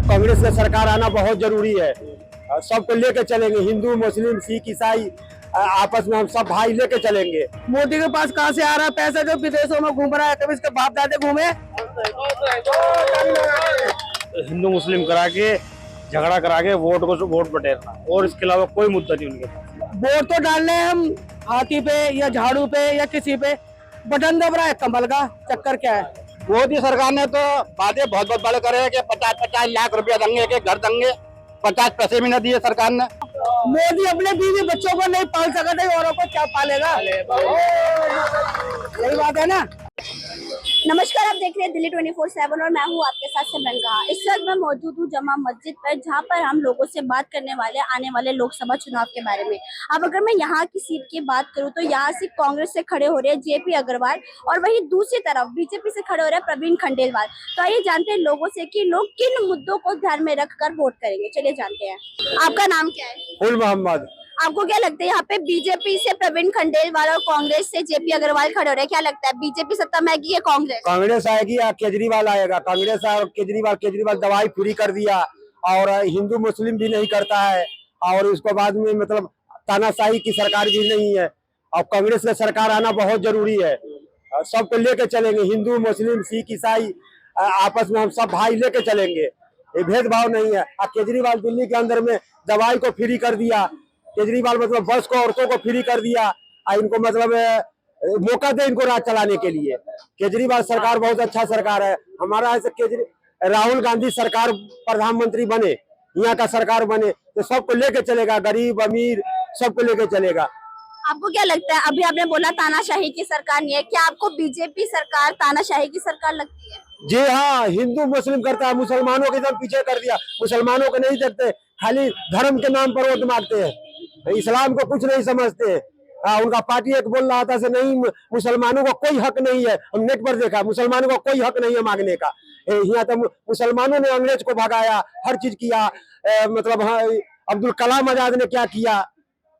कांग्रेस का सरकार आना बहुत जरूरी है। सबको लेके चलेंगे, हिंदू मुस्लिम सिख ईसाई आपस में हम सब भाई लेके चलेंगे। मोदी के पास कहाँ से आ रहा है पैसा जो विदेशों में घूम रहा है? कभी इसके बाप दादे घूमे? हिंदू मुस्लिम करा के झगड़ा करा के वोट बटेरना, और इसके अलावा कोई मुद्दा नहीं उनके पास। वोट तो डालने हैं हम हाथी पे या झाड़ू पे या किसी पे, बटन दब रहा है कमल का। चक्कर क्या है? मोदी सरकार ने तो वादे बहुत बहुत बड़े करे हैं कि 50-50 लाख रुपया देंगे, के घर देंगे, 50 पैसे भी न दिए सरकार ने। मोदी अपने बीवी बच्चों को नहीं पाल सकता है, औरों को क्या पालेगा? यही बात है ना। नमस्कार, आप देख रहे हैं दिल्ली 24/7 और मैं हूं आपके साथ सिमरन कहा। इस वक्त मैं मौजूद हूं जमा मस्जिद पर, जहां पर हम लोगों से बात करने वाले आने वाले लोकसभा चुनाव के बारे में। अब अगर मैं यहां की सीट की बात करूं तो यहां से कांग्रेस से खड़े हो रहे हैं जेपी अग्रवाल, और वहीं दूसरी तरफ बीजेपी से खड़े हो रहे हैं प्रवीण खंडेलवाल। तो आइए जानते हैं लोगों से कि लोग किन मुद्दों को ध्यान में रखकर वोट करेंगे। चलिए जानते हैं। आपका नाम क्या है? फुल मोहम्मद। आपको क्या लगता है यहाँ पे बीजेपी से प्रवीण खंडेलवाल और कांग्रेस से जेपी अग्रवाल खड़े हो रहे हैं, क्या लगता है बीजेपी सत्ता में आएगी या कांग्रेस? कांग्रेस आएगी या केजरीवाल आएगा? कांग्रेस और केजरीवाल दवाई फ्री कर दिया और हिंदू मुस्लिम भी नहीं करता है, और उसके बाद में मतलब तानाशाही की सरकार भी नहीं है। और कांग्रेस का सरकार आना बहुत जरूरी है। सबको लेके चलेंगे, हिंदू मुस्लिम सिख ईसाई आपस में हम सब भाई लेके चलेंगे। ये भेदभाव नहीं है। और केजरीवाल दिल्ली के अंदर में दवाई को फ्री कर दिया। केजरीवाल मतलब बस को औरतों को फ्री कर दिया। इनको मतलब मौका दे इनको राज चलाने के लिए। केजरीवाल सरकार बहुत अच्छा सरकार है हमारा। ऐसे राहुल गांधी सरकार प्रधानमंत्री बने, यहाँ का सरकार बने तो सबको लेके चलेगा, गरीब अमीर सबको लेके चलेगा। आपको क्या लगता है, अभी आपने बोला तानाशाही की सरकार नहीं है, क्या आपको बीजेपी सरकार तानाशाही की सरकार लगती है? जी हाँ, हिंदू मुस्लिम करता है, मुसलमानों के एकदम पीछे कर दिया। मुसलमानों को नहीं देखते, खाली धर्म के नाम पर वोट मांगते हैं, इस्लाम को कुछ नहीं समझते। उनका पार्टी एक बोल रहा था से नहीं, मुसलमानों को कोई हक नहीं है। हम नेट पर देखा, मुसलमानों को कोई हक नहीं है मांगने का। यहाँ तो मुसलमानों ने अंग्रेज को भगाया, हर चीज किया। मतलब हाँ, अब्दुल कलाम आजाद ने क्या किया,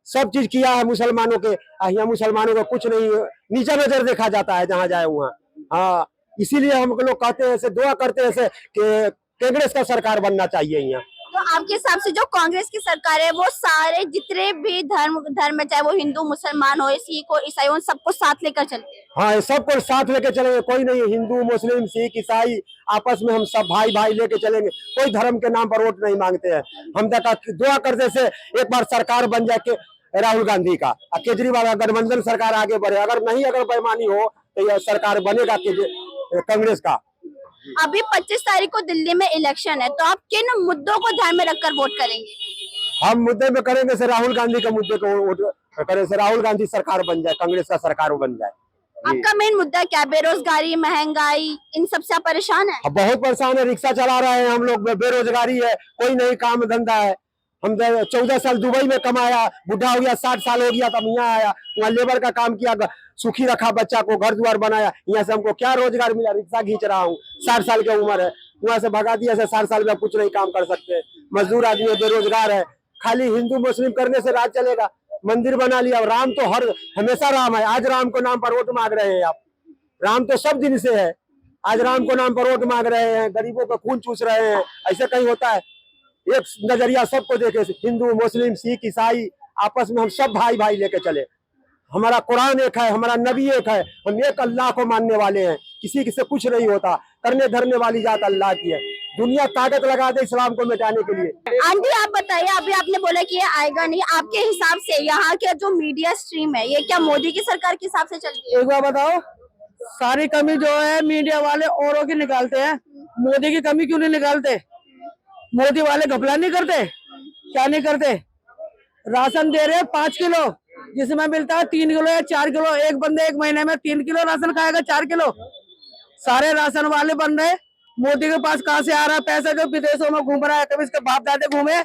सब चीज किया है मुसलमानों के। यहाँ मुसलमानों को कुछ नहीं, नीचा नजर देखा जाता है जहाँ जाए वहाँ। हाँ, इसीलिए हम लोग कहते हैं ऐसे, दुआ करते हैं ऐसे कि कांग्रेस का सरकार बनना चाहिए यहाँ। तो आपके हिसाब से जो कांग्रेस की सरकार है वो सारे जितने भी धर्म चाहे वो हिंदू मुसलमान हो, सिख हो, ईसाई हो, सबको साथ लेकर चलते हैं? हाँ, सबको साथ लेके चलेंगे। कोई नहीं, हिंदू मुस्लिम सिख ईसाई आपस में हम सब भाई भाई लेके चलेंगे। कोई धर्म के नाम पर वोट नहीं मांगते हैं। हम तक दुआ करते से एक बार सरकार बन जाए के राहुल गांधी का, केजरीवाल गठबंधन सरकार आगे बढ़े। अगर नहीं, अगर बेईमानी हो तो यह सरकार बनेगा कांग्रेस का। अभी 25 तारीख को दिल्ली में इलेक्शन है, तो आप किन मुद्दों को ध्यान में रखकर वोट करेंगे? हम मुद्दे में करेंगे से राहुल गांधी के मुद्दे को वोट करें से राहुल गांधी सरकार बन जाए, कांग्रेस का सरकार बन जाए। आपका मेन मुद्दा क्या है? बेरोजगारी, महंगाई, इन सबसे आप परेशान है? बहुत परेशान है। रिक्शा चला रहे हैं हम लोग, बेरोजगारी है, कोई नहीं काम धंधा है। हम 14 साल दुबई में कमाया, बुढ़ा हो गया, 60 साल हो गया, तब यहाँ आया, वहाँ लेबर का काम किया, सुखी रखा बच्चा को, घर द्वार बनाया। यहाँ से हमको क्या रोजगार मिला? रिक्शा खींच रहा हूँ, 60 साल की उम्र है, वहाँ से भगा दिया से 60 साल में कुछ नहीं काम कर सकते। मजदूर आदमी बेरोजगार है। खाली हिंदू मुस्लिम करने से राज चलेगा? मंदिर बना लिया। राम तो हमेशा राम है। आज राम को नाम पर वोट मांग रहे हैं आप? राम तो सब दिन से है, आज राम को नाम पर वोट मांग रहे हैं, गरीबों का खून चूस रहे हैं। ऐसे कहीं होता है? एक नजरिया सबको देखे, हिंदू मुस्लिम सिख ईसाई आपस में हम सब भाई भाई लेके चले। हमारा कुरान एक है, हमारा नबी एक है, हम एक अल्लाह को मानने वाले हैं। किसी से कुछ नहीं होता, करने धरने वाली जात अल्लाह की है। दुनिया ताकत लगा दे इस्लाम को मिटाने के लिए। आंटी आप बताइए, अभी आपने बोला कि ये आएगा नहीं, आपके हिसाब से यहाँ के जो मीडिया स्ट्रीम है ये क्या मोदी की सरकार के हिसाब से चलती है? एक बार बताओ, सारी कमी जो है मीडिया वाले औरों की निकालते हैं, मोदी की कमी क्यों नहीं निकालते? मोदी वाले घपला नहीं करते? क्या नहीं करते? राशन दे रहे 5 किलो, जिसमें मिलता है 3 किलो या 4 किलो। एक बंदे एक महीने में 3 किलो राशन खाएगा, 4 किलो? सारे राशन वाले बन रहे। मोदी के पास कहाँ से आ रहा है पैसा जो विदेशों में घूम रहा है? कभी इसके बाप दादे घूमे?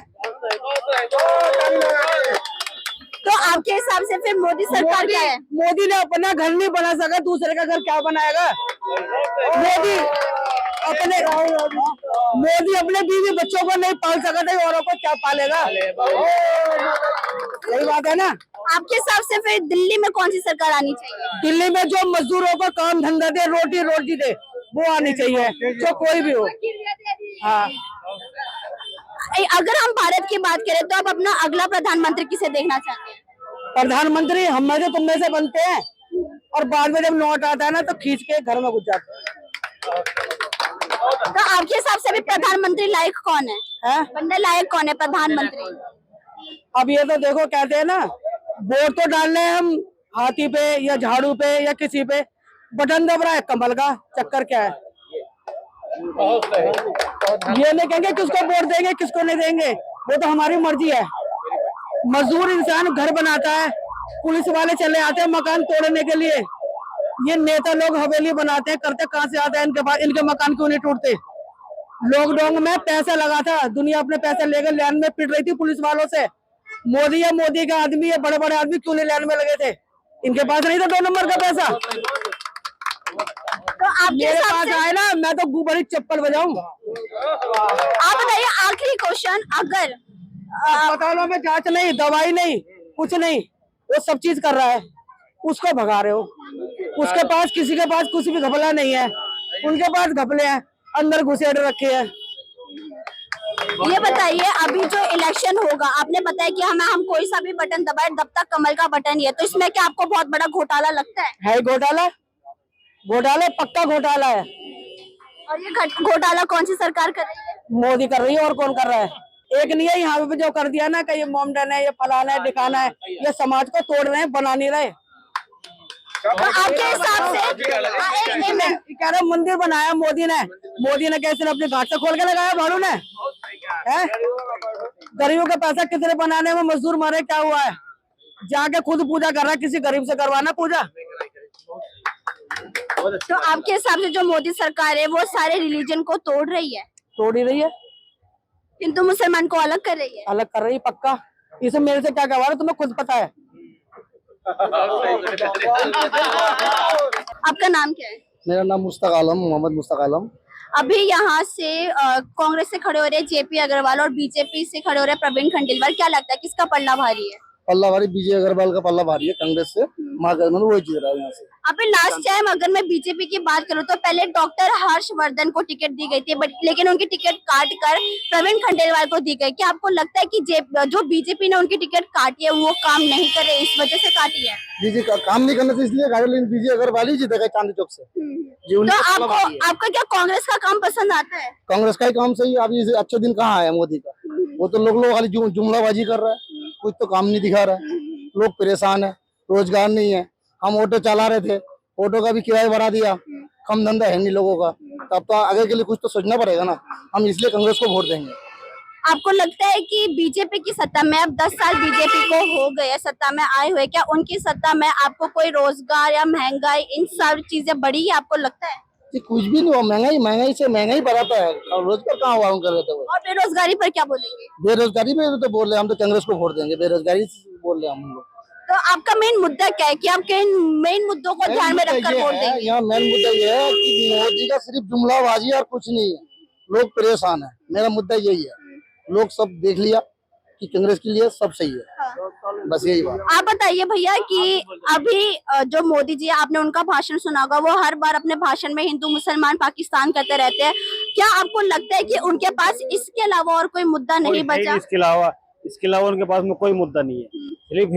तो आपके हिसाब से फिर मोदी सरकार क्या है? मोदी ने अपना घर नहीं बना सका, दूसरे का घर क्या बनाएगा? मोदी अपने बीवी बच्चों को नहीं पाल सकता है, औरों को क्या पालेगा? यही बात है ना। आपके हिसाब से फिर दिल्ली में कौन सी सरकार आनी चाहिए? दिल्ली में जो मजदूरों को काम धंधा दे, रोटी रोटी दे, वो आनी चाहिए, जो कोई भी हो। हाँ। अगर हम भारत की बात करें तो आप अपना अगला प्रधानमंत्री किसे देखना चाहते हैं? प्रधानमंत्री हम में से तुम में से बनते हैं और बाद में जब नोट आता है ना तो खींच के घर में घुस जाते हैं। तो आपके हिसाब से भी प्रधानमंत्री लायक कौन है? हैं? बनने लायक कौन है प्रधानमंत्री? अब ये तो देखो कहते हैं ना, वोट तो डालने हैं हम हाथी पे या झाड़ू पे या किसी पे, बटन दब रहा है कमल का, चक्कर क्या है? ये नहीं कहेंगे किसको वोट देंगे किसको नहीं देंगे, वो तो हमारी मर्जी है। मजदूर इंसान घर बनाता है, पुलिस वाले चले आते हैं मकान तोड़ने के लिए, ये नेता लोग हवेली बनाते हैं, करते कहाँ से आते हैं इनके पास, इनके मकान क्यों नहीं टूटते? लॉकडाउन में पैसा लगा था, दुनिया अपने पैसे लेकर लाइन में पिट रही थी पुलिस वालों से। मोदी या मोदी का आदमी या बड़े बड़े आदमी क्यों नहीं लाइन में लगे थे? इनके पास नहीं था 2 नंबर का पैसा। तो आपके मेरे हिसाब पास से आए ना, मैं तो गुबरी चप्पल बजाऊं। आप बताइए, आखिरी क्वेश्चन, अगर अस्पतालों में जांच नहीं, दवाई नहीं, कुछ नहीं, वो सब चीज कर रहा है, उसको भगा रहे हो। उसके पास, किसी के पास कुछ भी घपला नहीं है, उनके पास घपले हैं, अंदर घुसेड़ रखे हैं। ये बताइए, अभी जो इलेक्शन होगा, आपने बताया कि हम कोई सा भी बटन दबाए तब तक कमल का बटन ही है, तो इसमें क्या आपको बहुत बड़ा घोटाला लगता है? घोटाला, घोटाला पक्का घोटाला है। और ये घोटाला कौन सी सरकार कर रही है? मोदी कर रही है, और कौन कर रहा है? एक नहीं है यहाँ पे जो कर दिया ना कि ये मोमडन है, ये फलाना है, दिखाना है, ये समाज को तोड़ रहे हैं, बना नहीं रहे। तो आपके हिसाब से कह रहे मंदिर बनाया मोदी ने कैसे अपने घाट से खोल के लगाया भाड़ू ने? हैं? गरीबों का पैसा कितने बनाने में मजदूर मारे, क्या हुआ है? जाके खुद पूजा कर रहा है, किसी गरीब से करवाना पूजा। तो आपके हिसाब से जो मोदी सरकार है वो सारे रिलीजन को तोड़ रही है, तोड़ ही रही है, हिंदू मुसलमान को अलग कर रही है? अलग कर रही है पक्का। इसे मेरे से क्या करवा रहा, तुम्हें खुद पता है। आपका नाम क्या है? मेरा नाम मुश्ताक आलम, मोहम्मद मुश्ताक आलम। अभी यहाँ से कांग्रेस से खड़े हो रहे हैं जेपी अग्रवाल और बीजेपी से खड़े हो रहे हैं प्रवीण खंडेलवाल, क्या लगता है किसका पल्ला भारी है? पल्ला भारी विजय अग्रवाल का पल्ला भारी है, कांग्रेस से महागठबंधन वही जीत रहा है यहाँ से। अभी लास्ट टाइम अगर मैं बीजेपी की बात करूँ तो पहले डॉक्टर हर्षवर्धन को टिकट दी गई थी, बट लेकिन उनकी टिकट काट कर प्रवीण खंडेलवाल को दी गई। क्या आपको लगता है कि जो बीजेपी ने उनकी टिकट काटी है वो काम नहीं करे, इस वजह से काटी है? बीजे का काम नहीं करना था इसलिए काटे, लेकिन विजय अग्रवाल ही जीतेगा चांदी चौक से। तो आपको क्या कांग्रेस का काम पसंद आता है? कांग्रेस का ही काम सही है। अभी अच्छे दिन कहाँ आया मोदी का? वो तो लोग खाली जुमलाबाजी कर रहा है, कुछ तो काम नहीं दिखा रहा है। लोग परेशान है, रोजगार नहीं है। हम ऑटो चला रहे थे, ऑटो का भी किराया बढ़ा दिया, कम धंधा है नहीं लोगों का। तब तो आगे के लिए कुछ तो सोचना पड़ेगा ना, हम इसलिए कांग्रेस को वोट देंगे। आपको लगता है कि बीजेपी की सत्ता में, अब 10 साल बीजेपी को हो गए सत्ता में आए हुए, क्या उनकी सत्ता में आपको कोई रोजगार या महंगाई इन सब चीजें बढ़ी है, आपको लगता है? कुछ भी नहीं हुआ, महंगाई से महंगाई बढ़ाता है, और रोजगार कहाँ हुआ कर रहे थे वो। और बेरोजगारी पर क्या बोलेंगे? बेरोजगारी पे तो बोल रहे हम तो कांग्रेस को वोट देंगे, बेरोजगारी बोल रहे हम लोग। तो आपका मेन मुद्दा क्या है कि आप किन मेन मुद्दों को ध्यान में रखकर वोट देंगे? यहाँ मेन मुद्दा ये है कि मोदी का सिर्फ जुमलाबाजी और कुछ नहीं है, लोग परेशान है। मेरा मुद्दा यही है, लोग सब देख लिया कि कांग्रेस के लिए सब सही है। हाँ। बस यही बात। आप बताइए भैया कि अभी जो मोदी जी, आपने उनका भाषण सुना होगा, वो हर बार अपने भाषण में हिंदू मुसलमान पाकिस्तान करते रहते हैं। क्या आपको लगता है कि उनके पास इसके अलावा और कोई मुद्दा नहीं बचा? इसके अलावा उनके पास में कोई मुद्दा नहीं है, सिर्फ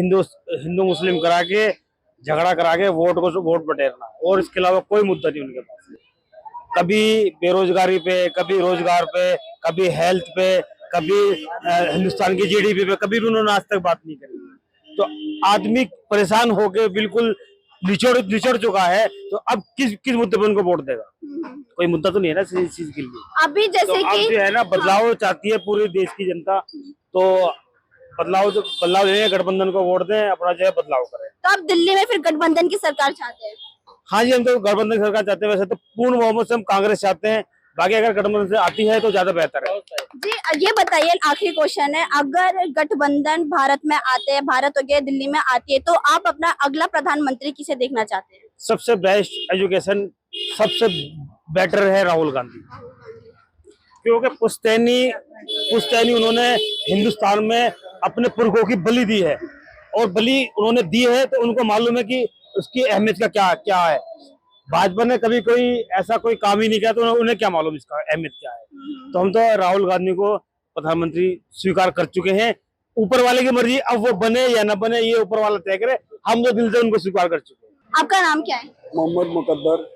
हिंदू मुस्लिम करा के झगड़ा करा के वोट बटेरना, और इसके अलावा कोई मुद्दा नहीं उनके पास। कभी बेरोजगारी पे, कभी रोजगार पे, कभी हेल्थ पे, कभी हिंदुस्तान की जीडीपी पे, कभी भी उन्होंने आज तक बात नहीं करी। तो आदमी परेशान होके बिल्कुल निचोड़ चुका है, तो अब किस मुद्दे पे उनको वोट देगा? कोई मुद्दा तो नहीं है ना इस चीज के लिए। अभी जैसे तो कि अब जो है ना, बदलाव चाहती है पूरे देश की जनता, तो बदलाव देने, गठबंधन को वोट दें, अपना जो है बदलाव करें। तो आप दिल्ली में फिर गठबंधन की सरकार चाहते हैं? हाँ जी, हम तो गठबंधन की सरकार चाहते हैं। वैसे तो पूर्ण बहुमत से हम कांग्रेस चाहते हैं, बाकी अगर गठबंधन से आती है तो ज्यादा बेहतर है। जी ये बताइए, आखिरी क्वेश्चन है, अगर गठबंधन भारत में आते हैं, भारत हो गया दिल्ली में आती है, तो आप अपना अगला प्रधानमंत्री किसे देखना चाहते हैं? सबसे बेस्ट एजुकेशन, सबसे बेटर है राहुल गांधी, क्योंकि पुश्तैनी उन्होंने हिंदुस्तान में अपने पुरखों की बलि दी है, और बलि उन्होंने दी है तो उनको मालूम है कि उसकी अहमियत का क्या है। भाजपा ने कभी कोई ऐसा कोई काम ही नहीं किया, तो उन्हें क्या मालूम इसका अहमियत क्या है। तो हम तो राहुल गांधी को प्रधानमंत्री स्वीकार कर चुके हैं। ऊपर वाले की मर्जी, अब वो बने या ना बने ये ऊपर वाला तय करे, हम तो दिल से उनको स्वीकार कर चुके हैं। आपका नाम क्या है? मोहम्मद मुकद्दर।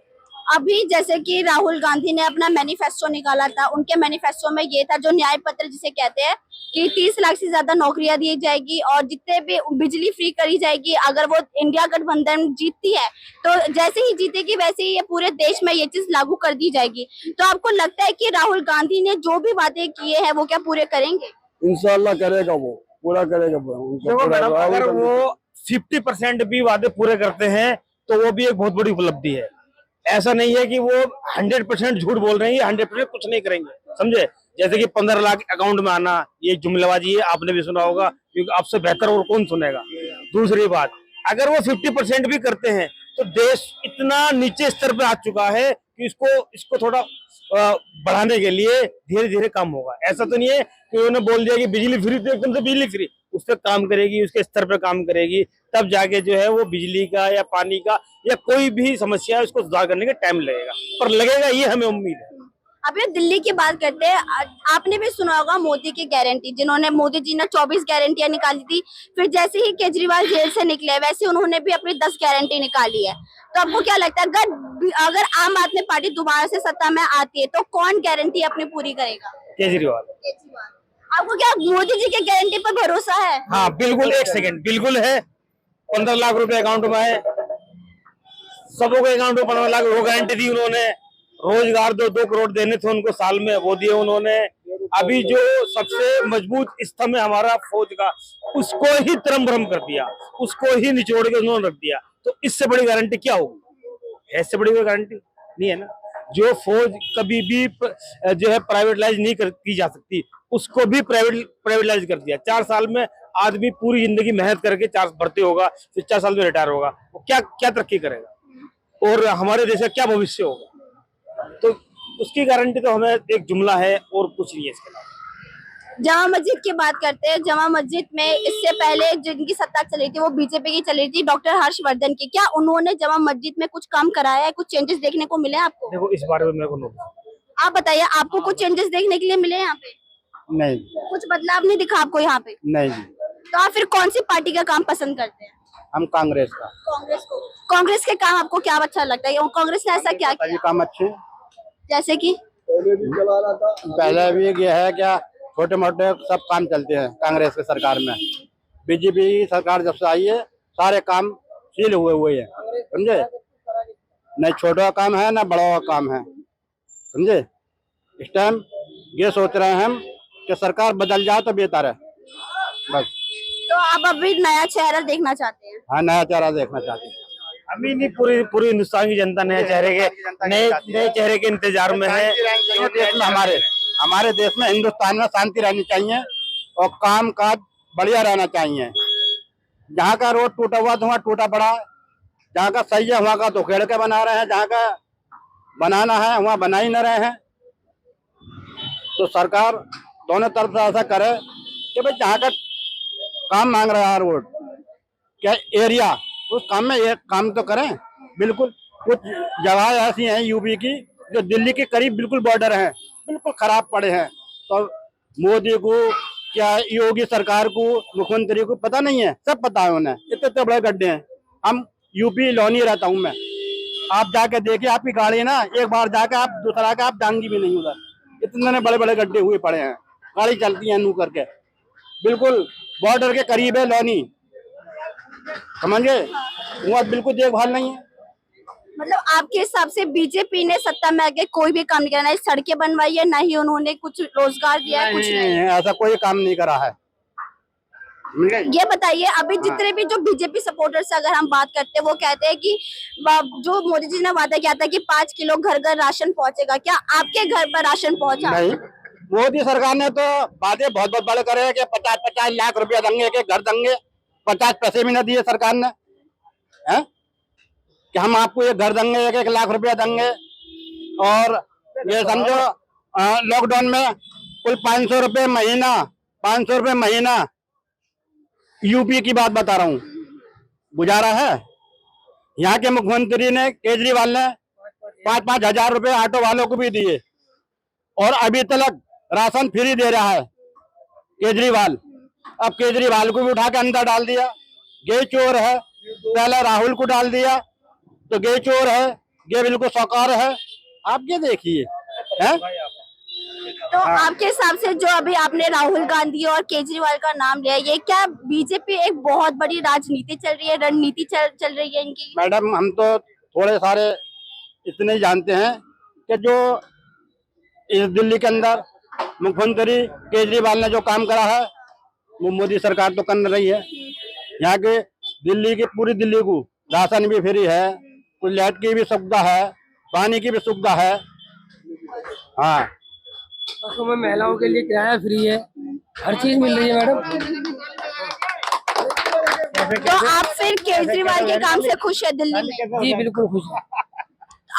अभी जैसे कि राहुल गांधी ने अपना मैनिफेस्टो निकाला था, उनके मैनिफेस्टो में ये था जो न्याय पत्र जिसे कहते हैं कि 30 लाख से ज्यादा नौकरियां दी जाएगी और जितने भी बिजली फ्री करी जाएगी। अगर वो इंडिया गठबंधन जीतती है तो जैसे ही जीतेगी वैसे ही ये पूरे देश में ये चीज लागू कर दी जाएगी। तो आपको लगता है कि राहुल गांधी ने जो भी वादे किए हैं वो क्या पूरे करेंगे? इंशाल्लाह करेगा, वो पूरा करेगा। देखो मैडम, अगर वो 50% भी वादे पूरे करते हैं तो वो भी एक बहुत बड़ी उपलब्धि है। ऐसा नहीं है कि वो 100% झूठ बोल रहे हैं, 100% कुछ नहीं करेंगे, समझे। जैसे कि 15 लाख अकाउंट में आना, ये जुमलेबाजी है, आपने भी सुना होगा, क्योंकि आपसे बेहतर और कौन सुनेगा। दूसरी बात, अगर वो 50% भी करते हैं तो देश इतना नीचे स्तर पे आ चुका है कि इसको थोड़ा बढ़ाने के लिए धीरे धीरे काम होगा। ऐसा तो नहीं है कि उन्होंने बोल दिया कि बिजली फ्री तो एकदम से बिजली फ्री, उस पर काम करेगी, उसके स्तर पर काम करेगी, तब जाके जो है वो बिजली का या पानी का या कोई भी समस्या है उसको सुधार करने का टाइम लगेगा, पर लगेगा, ये हमें उम्मीद है। अभी दिल्ली की बात करते हैं। आपने भी सुना होगा मोदी की गारंटी, जिन्होंने मोदी जी ने 24 गारंटियां निकाली थी। फिर जैसे ही केजरीवाल जेल से निकले वैसे उन्होंने भी अपनी 10 गारंटी निकाली है। तो आपको क्या लगता है अगर आम आदमी पार्टी दोबारा से सत्ता में आती है तो कौन गारंटी अपनी पूरी करेगा? केजरीवाल। आपको क्या मोदी जी के गारंटी पर भरोसा है? हाँ बिल्कुल, 1 सेकंड, बिल्कुल है। 15 लाख रुपए अकाउंट में है, सबों के अकाउंट में 15 लाख, वो गारंटी दी उन्होंने। रोजगार 2 करोड़ देने थे उनको साल में, वो दिए उन्होंने। अभी जो सबसे मजबूत स्तंभ है हमारा फौज का, उसको ही तरम कर दिया, उसको ही निचोड़ के उन्होंने रख दिया। तो इससे बड़ी गारंटी क्या होगी? इससे बड़ी कोई गारंटी नहीं है ना। जो फौज कभी भी जो है प्राइवेटलाइज नहीं की जा सकती, उसको भी प्राइवेटलाइज कर दिया। 4 साल में आदमी पूरी जिंदगी मेहनत करके 4 भर्ती होगा, फिर 4 साल में रिटायर होगा, वो क्या तरक्की करेगा और हमारे देश का क्या भविष्य होगा? तो उसकी गारंटी तो हमें एक जुमला है और कुछ नहीं है इसके अलावा। जामा मस्जिद की बात करते हैं। जामा मस्जिद में इससे पहले जिनकी सत्ता चली थी वो बीजेपी की चली थी, डॉक्टर हर्षवर्धन की। क्या उन्होंने जामा मस्जिद में कुछ काम कराया है? कुछ चेंजेस देखने को मिले आपको? देखो इस बारे में मेरे को नहीं। आप बताइए, आपको कुछ चेंजेस देखने के लिए मिले यहाँ पे? नहीं कुछ बदलाव नहीं दिखा आपको यहाँ पे? नहीं जी, तो आप फिर कौन सी पार्टी का काम पसंद करते हैं? हम कांग्रेस का। कांग्रेस को। कांग्रेस के काम आपको क्या अच्छा लगता है? कांग्रेस ने ऐसा क्या किया? काम अच्छे, जैसे कि पहले भी ये है क्या, छोटे मोटे सब काम चलते हैं कांग्रेस की सरकार में। बीजेपी की सरकार जब से आई है सारे काम सील हुए हैं, समझे। न छोटा काम है न बड़ा काम है, समझे। इस टाइम ये सोच रहे हैं हम कि सरकार बदल जाए तो बेहतर है, बस। तो आप अभी नया चेहरा देखना चाहते हैं? हाँ, नया चेहरा देखना चाहते हैं। अभी नहीं, पूरी हिंदुस्तान की जनता नए चेहरे के इंतजार में है। हमारे देश में हिंदुस्तान में शांति रहनी चाहिए और काम काज बढ़िया रहना चाहिए। जहाँ का रोड टूटा हुआ तो वहाँ टूटा पड़ा है, जहाँ का सही है वहाँ का तो खेड़ के बना रहे हैं, जहाँ का बनाना है वहाँ बना ही न रहे हैं। तो सरकार दोनों तरफ से ऐसा करे कि भाई जहाँ का काम मांग रहा है रोड क्या एरिया, उस काम में एक काम तो करें। बिल्कुल कुछ जगह ऐसी हैं यूपी की जो दिल्ली के करीब बिल्कुल बॉर्डर हैं, बिल्कुल खराब पड़े हैं। तो मोदी को क्या योगी सरकार को मुख्यमंत्री को पता नहीं है? सब पता है उन्हें, इतने बड़े गड्ढे हैं। हम यूपी लौनी रहता हूँ मैं, आप जाके देखिए, आपकी गाड़ी ना एक बार जाके आप दूसरा के आप जाएंगी भी नहीं उधर, इतने बड़े बड़े गड्ढे हुए पड़े हैं। गाड़ी चलती है नू करके, बिल्कुल बॉर्डर के करीब है लौनी, समझ गए। वहाँ बिल्कुल देखभाल नहीं है। मतलब आपके हिसाब से बीजेपी ने सत्ता में आके कोई भी काम नहीं किया, ना ही सड़कें बनवाई है, ना ही उन्होंने कुछ रोजगार दिया है, कुछ नहीं। ऐसा कोई काम नहीं करा है। ये बताइए, अभी जितने भी जो बीजेपी सपोर्टर्स अगर हम बात करते हैं वो कहते हैं कि जो मोदी जी ने वादा किया था कि 5 किलो घर घर राशन पहुंचेगा, क्या आपके घर पर राशन पहुंचा? नहीं, मोदी सरकार ने तो वादे बहुत बहुत बड़े करे हैं कि 50-50 लाख रुपया देंगे, कि घर देंगे। 50 पैसे भी न दिए सरकार ने, है कि हम आपको ये घर देंगे, 1-1 लाख रुपया देंगे। और ये समझो लॉकडाउन में कुल 500 रुपये महीना, 500 रुपये महीना। यूपी की बात बता रहा हूँ, गुजारा है। यहाँ के मुख्यमंत्री ने केजरीवाल ने 5-5 हजार रुपये ऑटो वालों को भी दिए और अभी तक राशन फ्री दे रहा है। केजरीवाल। अब केजरीवाल को भी उठा के अंदर डाल दिया, ये चोर है। पहले राहुल को डाल दिया तो ये चोर है, ये बिल्कुल सौकार है। आप ये देखिए हैं। तो आपके हिसाब से जो अभी आपने राहुल गांधी और केजरीवाल का नाम लिया, ये क्या बीजेपी एक बहुत बड़ी राजनीति चल रही है, रणनीति चल रही है इनकी? मैडम हम तो थोड़े सारे इतने ही जानते हैं कि जो इस दिल्ली के अंदर मुख्यमंत्री केजरीवाल ने जो काम करा है वो मोदी सरकार तो कर रही है। यहाँ के दिल्ली की पूरी दिल्ली को राशन भी फ्री है, कुछ लाइट की भी सुविधा है, पानी की भी सुविधा है। हाँ, बसों में महिलाओं के लिए किराया फ्री है, हर चीज मिल रही है मैडम। तो आप फिर केजरीवाल के काम से खुश है दिल्ली में? जी बिल्कुल खुश है।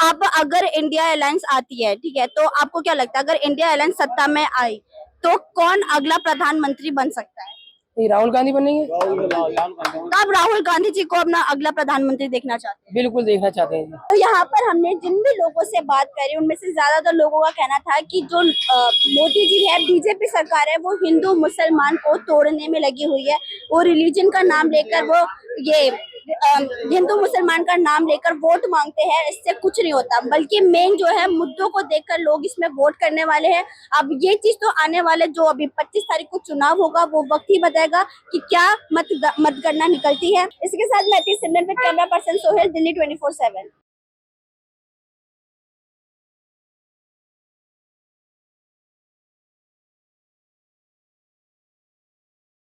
अब अगर इंडिया अलायंस आती है, ठीक है, तो आपको क्या लगता है अगर इंडिया अलायंस सत्ता में आई तो कौन अगला प्रधानमंत्री बन सकता है? ये राहुल गांधी बनेंगे। तो आप राहुल गांधी जी को अपना अगला प्रधानमंत्री देखना चाहते हैं? बिल्कुल देखना चाहते हैं। तो यहाँ पर हमने जिन भी लोगों से बात करी उनमें से ज्यादातर लोगों का कहना था कि जो मोदी जी है, बीजेपी सरकार है, वो हिंदू मुसलमान को तोड़ने में लगी हुई है। वो रिलीजन का नाम लेकर वो ये हिंदू मुसलमान का नाम लेकर वोट मांगते हैं, इससे कुछ नहीं होता। बल्कि मेन जो है मुद्दों को देखकर लोग इसमें वोट करने वाले हैं। अब ये चीज तो आने वाले जो अभी 25 तारीख को चुनाव होगा वो वक्त ही बताएगा कि क्या मतगणना निकलती है। इसके साथ मैं थी Simran with camera person Sohel, Delhi 24/7।